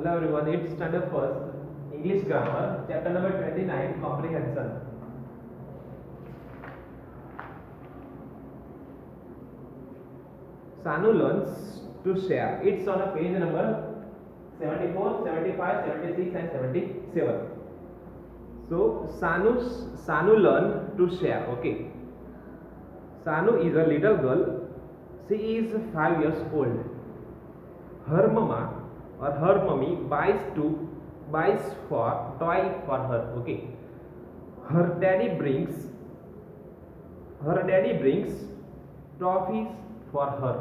Hello everyone, it's standard first English grammar, chapter number 29, comprehension. Sanu learns to share. It's on a page number 74, 75, 76 and 77. So Sanu learn to share. Okay. Sanu is a little girl. She is 5 years old. Her mama or her mummy buys for toy for her. Okay. Her daddy brings toffees for हर.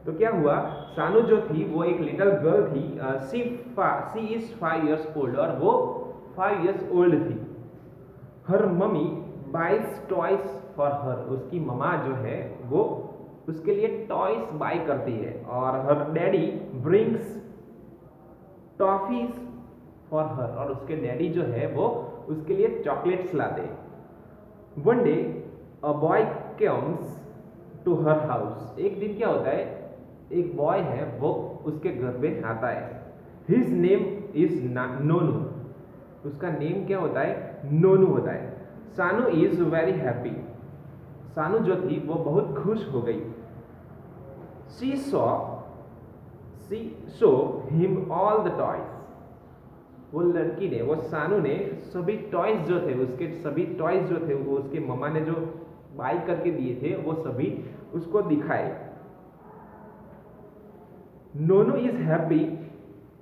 तो क्या हुआ, सानू जो थी वो एक little girl थी. सी is 5 years old और वो 5 years ओल्ड थी. Her mummy buys toys for her. उसकी ममा जो है वो उसके लिए टॉयज बाय करती है. और her daddy brings toffees for her. और उसके डैडी जो है वो उसके लिए चॉकलेट्स लाते. One day a boy comes to her house. एक दिन क्या होता है, एक बॉय है वो उसके घर पे आता है. His name is Nonu. उसका नेम क्या होता है, नोनू होता है. सानू इज वेरी हैप्पी. सानू जो थी वो बहुत खुश हो गई. She show him all the toys. वो लड़की ने, वो सानू ने सभी टॉयज जो थे, उसके सभी टॉयज जो थे वो उसके मम्मा ने जो बाय करके दिए थे वो सभी उसको दिखाए. Nonu is happy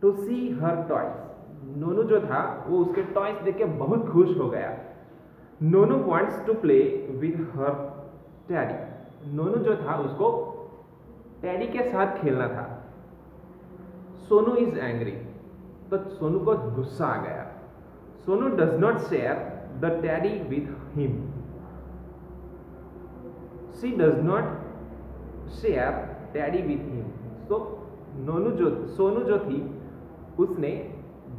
to see her toys. Nonu जो था वो उसके टॉयज देख के बहुत खुश हो गया. Nonu wants to play with her daddy. Nonu जो था उसको डैडी के साथ खेलना था. Sonu is angry. तो सोनू को गुस्सा आ गया. Sonu does not share the daddy with him. She does not share daddy with him. तो सोनू जो थी उसने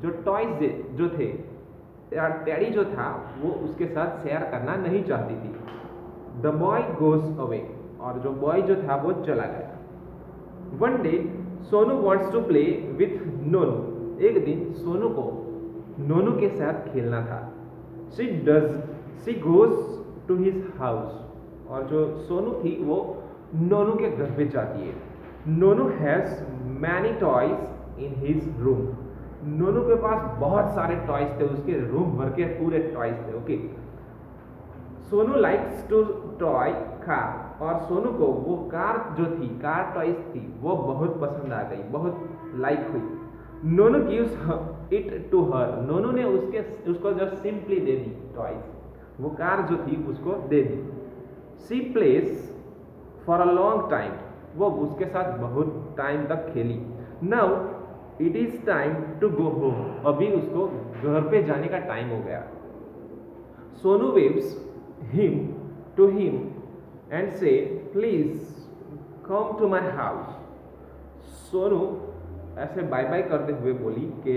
जो टॉयज जो थे, डैडी जो था वो उसके साथ शेयर करना नहीं चाहती थी. The boy goes away. और जो बॉय जो था वो चला गया. One day Sonu wants to play with Nonu. एक दिन सोनू को नोनू के साथ खेलना था. She goes to his house. और जो सोनू थी वो नोनू के घर पे जाती है. Nonu has many toys in his room. Nonu के पास बहुत सारे टॉयज थे, उसके रूम भर के पूरे टॉयज थे. Okay. Sonu likes to toy car. और सोनू को वो कार जो थी, कार टॉयज थी, वो बहुत पसंद आ गई, बहुत लाइक हुई. Nonu gives it to her. Nonu ने उसको जब सिंपली दे दी टॉयज, वो कार जो थी उसको दे दी. She plays for a long time. वो उसके साथ बहुत टाइम तक खेली. Now it is time to go home. अभी उसको घर पे जाने का टाइम हो गया. Sonu waves him to him and say please come to my house. Sonu ऐसे बाय बाय करते हुए बोली कि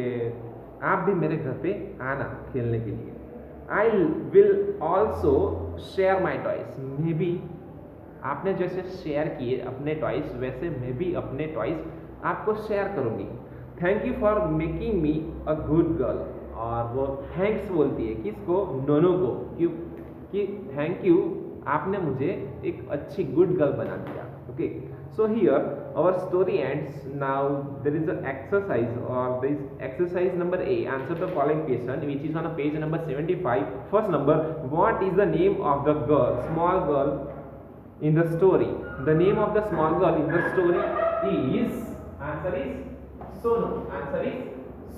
आप भी मेरे घर पे आना खेलने के लिए. I will also share my toys. May be आपने जैसे शेयर किए अपने टॉयज वैसे मैं भी अपने टॉयज आपको शेयर करूंगी. Thank you for making me a good girl. और वो थैंक्स बोलती है किसको, नोनू को, क्यों कि थैंक यू, आपने मुझे एक अच्छी गुड गर्ल बना दिया. Okay. So here our story ends. Now there is an exercise, or there is exercise number A. Answer the following question which is on a page number 75. First number, what is the name of the small girl in the story? The name of the small girl in the story is, answer is Sonu. Answer is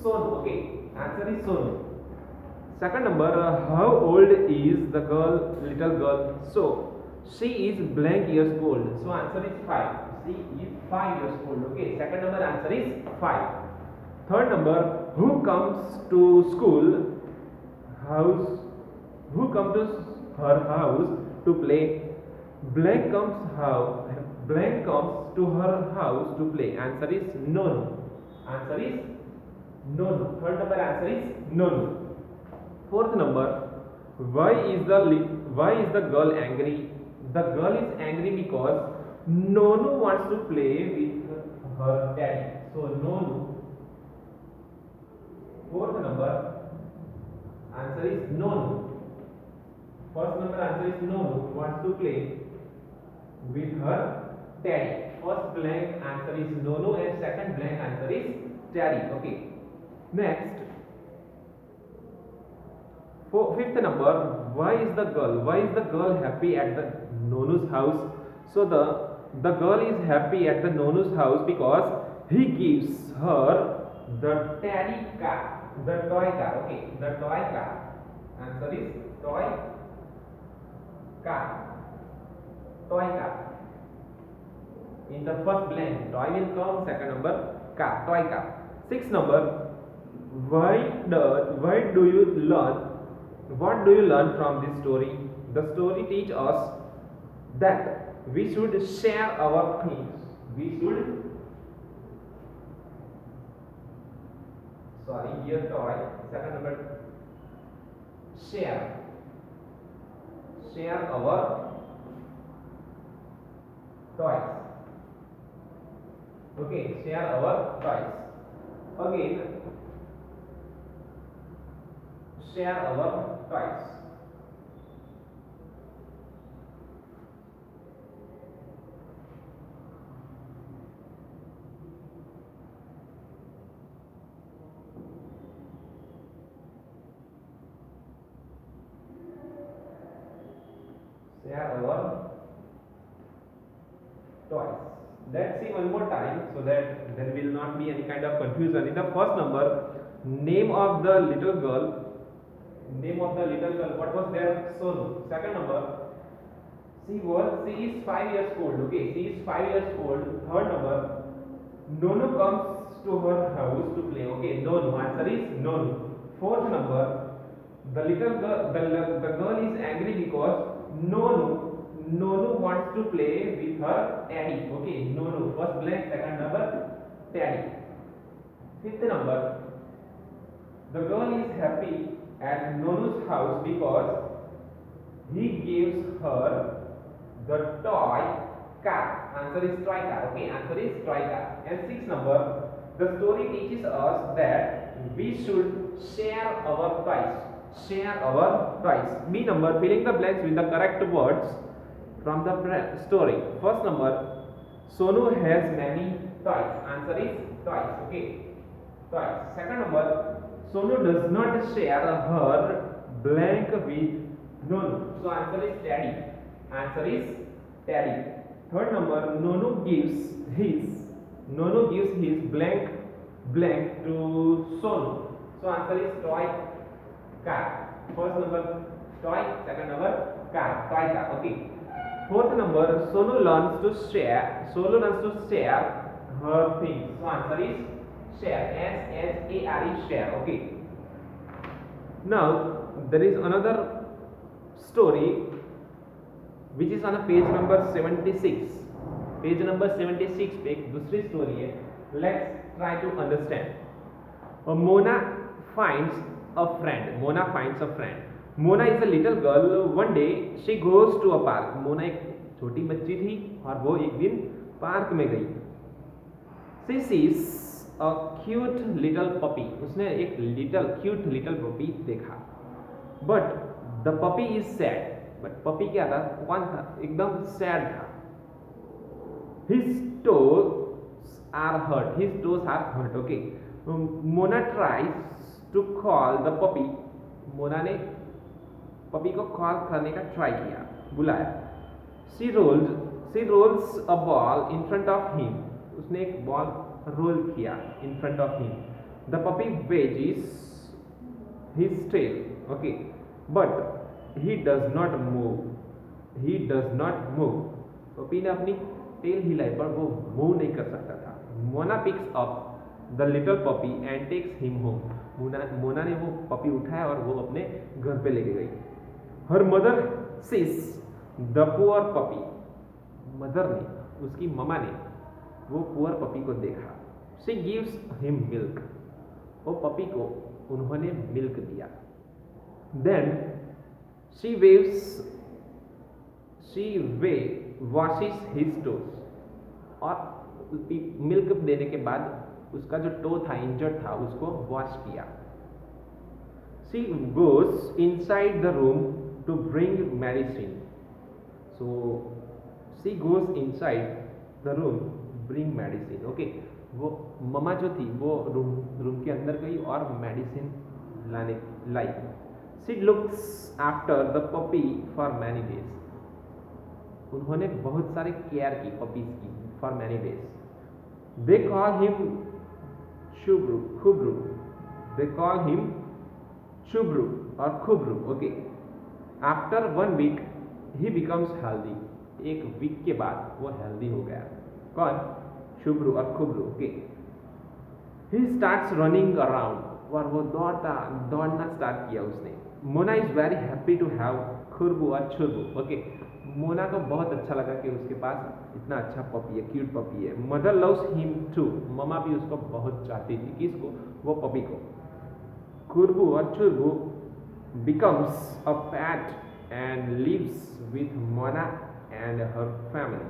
Sonu. Okay, answer is Sonu. Second number, how old is the little girl? So she is blank years old. So answer is 5. She is 5 years old. Okay, second number answer is 5. Third number, who comes to school house? Who comes to her house to play? Blank comes to her house to play. Answer is Nonu. Answer is Nonu. Third number answer is Nonu. Fourth number, why is the girl angry? The girl is angry because Nonu wants to play with her daddy. So Nonu Fourth number answer is Nonu. First number answer is Nonu wants to play with her daddy. First blank answer is Nonu and second blank answer is daddy. Okay. Next, fifth number, why is the girl happy at the Nonu's house? So the girl is happy at the Nonu's house because he gives her the teddy car, the toy car. Okay, the toy car. Answer is toy car. Toy car. In the first blank, toy will come. Second number, car, toy car. Sixth number, why do you learn? What do you learn from this story? The story teaches us that we should share our things. We should, sorry, here toy. Second number, share our toys. Okay, share our toys. Again, share our toys. Share our toys. Let's see one more time so that there will not be any kind of confusion. In the first number, name of the little girl, what was there? Sonu. Second number, she is 5 years old. Okay, she is 5 years old. Third number, Nonu comes to her house to play. Okay, Nonu. Answer is Nonu. Fourth number, the girl is angry because Nonu wants to play with her daddy. Okay, Nonu. First blank, second number, daddy. Fifth number, the girl is happy at Nonu's house because he gives her the toy car. Answer is toy car. Okay, answer is toy car. And sixth number, the story teaches us that we should share our toys. Share our toys. B number, filling the blanks with the correct words from the story. First number, Sonu has many toys. Answer is toys. Okay, toys. Second number, Sonu does not share her blank with Nonu. So answer is daddy. Answer is daddy. Third number, Nonu gives his blank to Sonu. So answer is toy car. First number, toy. Second number, car. Toy car. Okay. Fourth number, Sonu learns to share her things. So answer is share. S-H-A-R-E, share. Okay. Now there is another story which is on a page number 76. Page number 76 पे एक दूसरी story है. Let's try to understand. Mona finds a friend. Mona is a little girl. One day she goes to a park. Mona एक छोटी बच्ची थी और वो एक दिन पार्क में गई. She sees a cute little puppy. उसने एक cute little puppy देखा. But the puppy is sad. But puppy क्या था? कौन था? एकदम sad था. His toes are hurt. Okay. Mona tries to call the puppy. Mona ने puppy को call करने का try किया, बुलाया. She rolls a ball in front of him. उसने एक ball roll किया in front of him. The puppy wags his tail. Okay, but he does not move. Puppy ने अपनी tail हिलाई पर वो move नहीं कर सकता था. Mona picks up the little puppy and takes him home. Mona ने वो पपी उठाया और वो अपने घर पे लेके गई. Her mother sees the poor puppy. Mother ने, उसकी ममा ने वो पुअर पपी को देखा. She gives him milk. वो पपी को उन्होंने मिल्क दिया. Then she washes his toes. और मिल्क देने के बाद उसका जो टो था, इंजर्ड था, उसको वॉश किया. She goes inside the room to bring medicine. So she goes inside the room bring medicine. Okay, वो ममा जो थी वो रूम के अंदर गई और मेडिसिन लाने लाई. She looks after the puppy for many days. उन्होंने बहुत सारे केयर की पपीज की for many days. They call him Khubru. They call him Shubru or Khubru. Okay. After 1 week he becomes healthy. एक वीक के बाद वो हेल्दी हो गया. कौन? शुभ्रू और खुबरू. Okay. He starts running around. और वो दौड़ना स्टार्ट किया उसने. Mona is very happy to have Khurbu और छुरबू. ओके. मोना को बहुत अच्छा लगा कि उसके पास इतना अच्छा पपी है, क्यूट पपी है. Mother loves him too. Mama भी उसको बहुत चाहती थी. किसको? वो पपी को. खुरबू और छुरबू becomes a pet and lives with Mona and her family.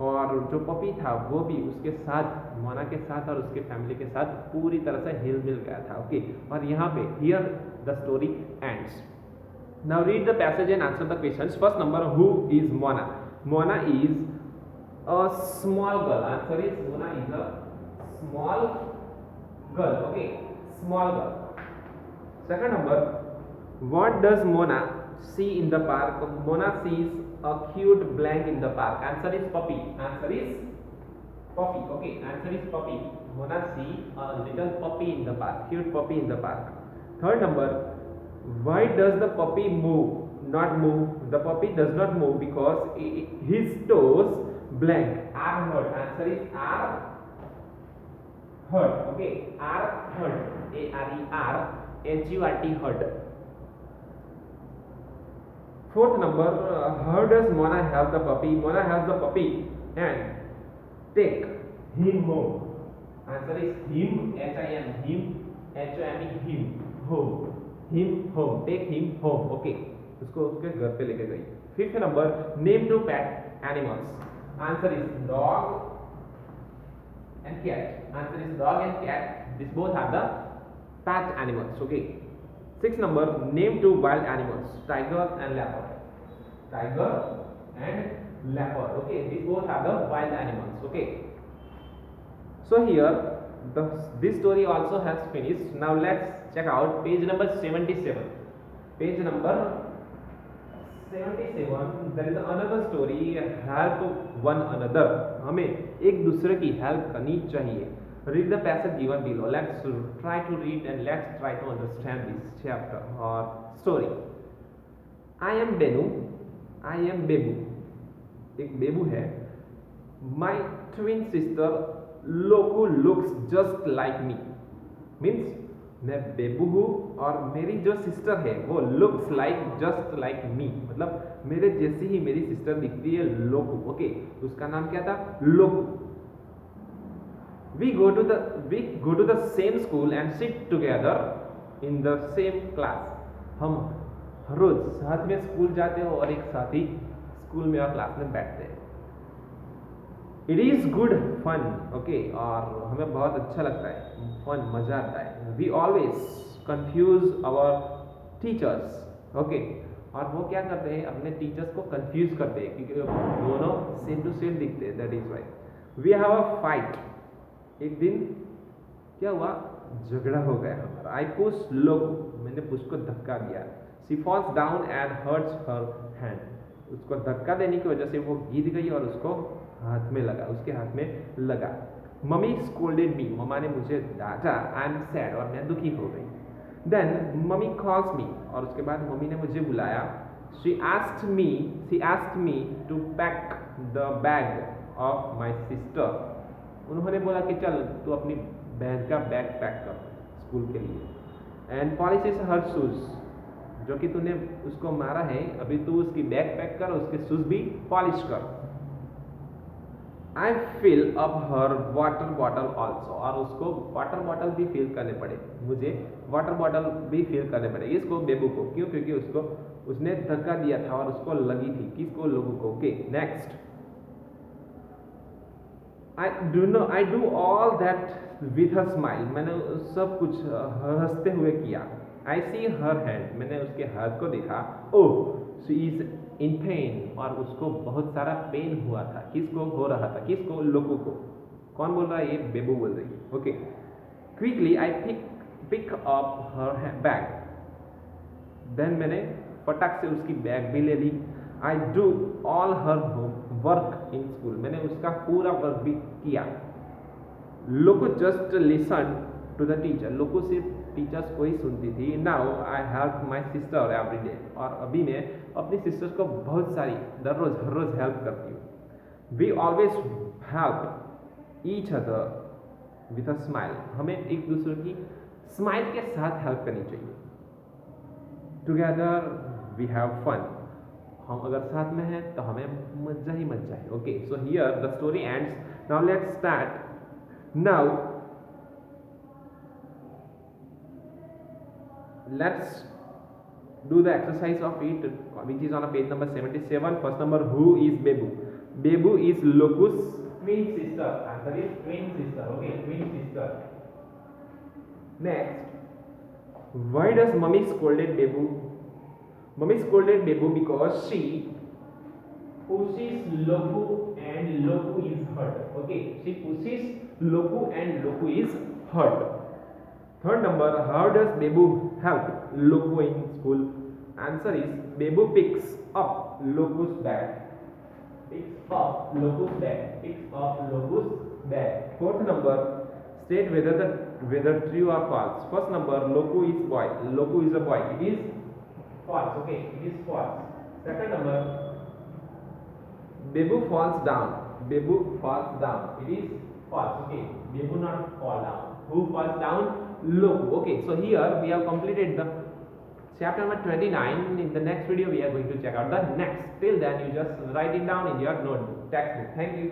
और जो पपी था वो भी उसके साथ, मोना के साथ और उसके फैमिली के साथ पूरी तरह से हिल मिल गया था. ओके. और यहाँ पे here the story ends. Now read the passage and answer the questions. First number, who is Mona? Mona is a small girl. Answer is Mona is a small girl. Okay, small girl. Second number, what does Mona see in the park? Mona sees a cute blank in the park. Answer is puppy. Answer is puppy. Okay, answer is puppy. Mona sees a little puppy in the park. Cute puppy in the park. Third number, why does the puppy move? Not move. The puppy does not move because his toes blank are hurt. Answer is are hurt. Okay, are hurt. A-R-E-R-H-U-R-T hurt. Fourth number, how does Mona have the puppy? Mona has the puppy and take him home. Answer is him, H-I-M, him, H-O-M-E, him, home. Him home. Take him home. Okay. उसको उसके घर पे लेके गई. Fifth number, name two pet animals. Answer is dog and cat. Answer is dog and cat. These both are the pet animals. Okay. Sixth number, name two wild animals. Tiger and leopard. Tiger and leopard. Okay, these both are the wild animals. Okay. So here, this story also has finished. Now let's check out page number 77. Page number 77. There is another story. Help one another. हमें एक दूसरे की help करनी चाहिए. Read the passage given below. Let's try to read and let's try to understand this chapter or story. I am Benu. I am Bebu. एक बेबू है. My twin sister Loku looks just like me. Means मैं बेबू हूँ और मेरी जो sister है वो looks like just like me. मतलब मेरे जैसी ही मेरी सिस्टर दिखती है, लोकू. ओके, उसका नाम क्या था? लोकू. We go to the same school and sit together in the same class. हम हर रोज साथ में स्कूल जाते हो और एक साथ ही स्कूल में और क्लास में बैठते हैं. It is good fun. Okay, और हमें बहुत अच्छा लगता है. Fun, मजा आता है. We always confuse our teachers. Okay, और वो क्या करते हैं? अपने टीचर्स को कंफ्यूज करते हैं क्योंकि दोनों सेम टू सेम दिखते हैं. That is why we have a fight. एक दिन क्या हुआ? झगड़ा हो गया हमारा. I push Loku. मैंने पुश को धक्का दिया. She falls down and hurts her hand. उसको धक्का देने की वजह से वो गिर गई और उसको हाथ में लगा, उसके हाथ में लगा. Mummy scolded me. मम्मा ने मुझे डांटा. I am sad. और मैं दुखी हो गई. Then mummy calls me. और उसके बाद मम्मी ने मुझे बुलाया. She asked me to pack the bag of my sister. उन्होंने बोला कि चल तू अपनी बहन का बैग पैक कर स्कूल के लिए. And polish her shoes. जो कि तूने उसको मारा है, अभी तू उसकी बैग पैक कर, उसके शूज भी पॉलिश कर. आई फिल अप हर वाटर बॉटल ऑल्सो. और उसको वाटर बॉटल भी फिल करने पड़े. मुझे वाटर बॉटल भी फिल करने पड़े. इसको बेबू को. क्यों? क्योंकि उसने धक्का दिया था और उसको लगी थी. किसको? लोगों को. Okay, next. I do all that with a smile. मैंने सब कुछ हंसते हुए किया. I see her hand, मैंने उसके हाथ को देखा. Oh, she is in pain, और उसको बहुत सारा पेन हुआ था. किसको हो रहा था? किसको? लोकू को. कौन बोल रहा है? ये बेबू बोल रही है. Okay. Quickly I pick up her bag. Then मैंने फटाक से उसकी बैग भी ले ली. I do all her work in school. मैंने उसका पूरा वर्क भी किया. Loko just listen to the teacher. Loko सिर्फ टीचर्स को ही सुनती थी. Now I help my sister every day. और अभी मैं अपनी सिस्टर्स को बहुत सारी हर रोज हेल्प करती हूँ. We always help each other with a smile. हमें एक दूसरे की स्माइल के साथ हेल्प करनी चाहिए. Together we have fun. हम अगर साथ में हैं तो हमें मजा ही मजा है. Okay, so here the story ends. Now let's start. Now let's do the exercise of it, which is on a page number 77. First number, who is Bebu? Bebu is Loku's twin sister. Answer is twin sister. Okay, twin sister. Next, why does mummy scolded Bebu? Mummy scolded Bebu because she pushes Loku and Loku is hurt. Okay, she pushes Loku and Loku is hurt. Third number, how does Bebu help Loku in school? Answer is Bebu picks up Loku's bag. Picks up Loku's bag. Picks up Loku's bag. Fourth number, state whether true or false. First number, Loku is boy. Loku is a boy. It is false. Okay, it is false. Second number, Bebu falls down. Bebu falls down. It is false. Okay, Bebu not fall down. Who falls down? Loku. Okay, so here we have completed the chapter number 29. In the next video we are going to check out the next. Till then you just write it down in your notebook, textbook. Thank you.